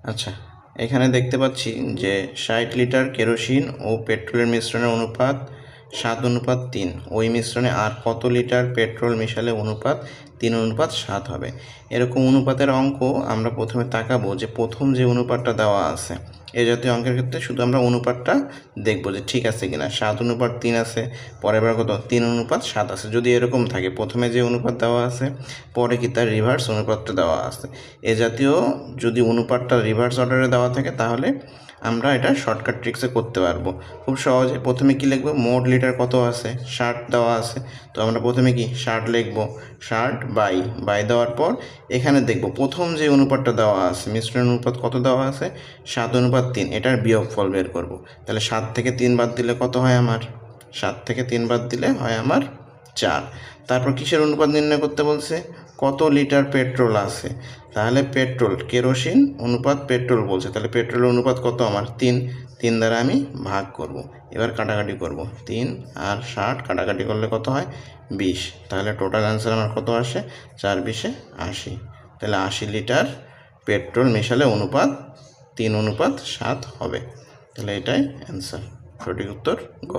আচ্ছা, এখানে দেখতে পাচ্ছি যে 60 লিটার কেরোসিন ও পেট্রোলের মিশ্রণের অনুপাত 7:3। ওই মিশ্রণে আর কত লিটার পেট্রোল মেশালে অনুপাত 3:7 হবে। এরকম অনুপাতের অঙ্ক আমরা প্রথমে তাকাবো যে প্রথম যে অনুপাতটা দেওয়া আছে, এই জাতীয় অঙ্কের ক্ষেত্রে শুধু আমরা অনুপাতটা দেখব যে ঠিক আছে কিনা। 7:3 আছে, পরের বার কত 3:7 আছে। যদি এরকম থাকে প্রথমে যে অনুপাত দেওয়া আছে পরে কি তার রিভার্স অনুপাতটা দেওয়া আছে, এ জাতীয় যদি অনুপাতটা রিভার্স অর্ডারে দেওয়া থাকে তাহলে আমরা এটা শর্টকাট ট্রিক্সে করতে পারবো খুব সহজে। প্রথমে কি লিখবো, মোট লিটার কত আছে 60 দেওয়া আছে, তো আমরা প্রথমে কি 60 লিখবো। 60 বাই দেওয়ার পর এখানে দেখব প্রথম যে অনুপাতটা দেওয়া আছে, মিশ্রণ অনুপাত কত দেওয়া আছে 7:3, এটার বিয়োগফল বের করব। তাহলে 7 থেকে 3 বাদ দিলে কত হয় আমার, 7 থেকে 3 বাদ দিলে হয় আমার 4। তারপর কিসের অনুপাত নির্ণয় করতে বলছে, কত লিটার পেট্রোল আছে। তাহলে পেট্রোল, কেরোসিন অনুপাত পেট্রোল বলছে, তাহলে পেট্রোলের অনুপাত কত আমার 3। 3 দ্বারা আমি ভাগ করব। এবার কাটাকাটি করব, 3 আর 60 কাটাকাটি করলে কত হয় 20। তাহলে টোটাল অ্যান্সার আমার কত আসে, 4×20 = 80। তাহলে 80 লিটার পেট্রোল মেশালে অনুপাত 3:7 হবে। তাহলে এটাই অ্যান্সার, সঠিক উত্তর গ।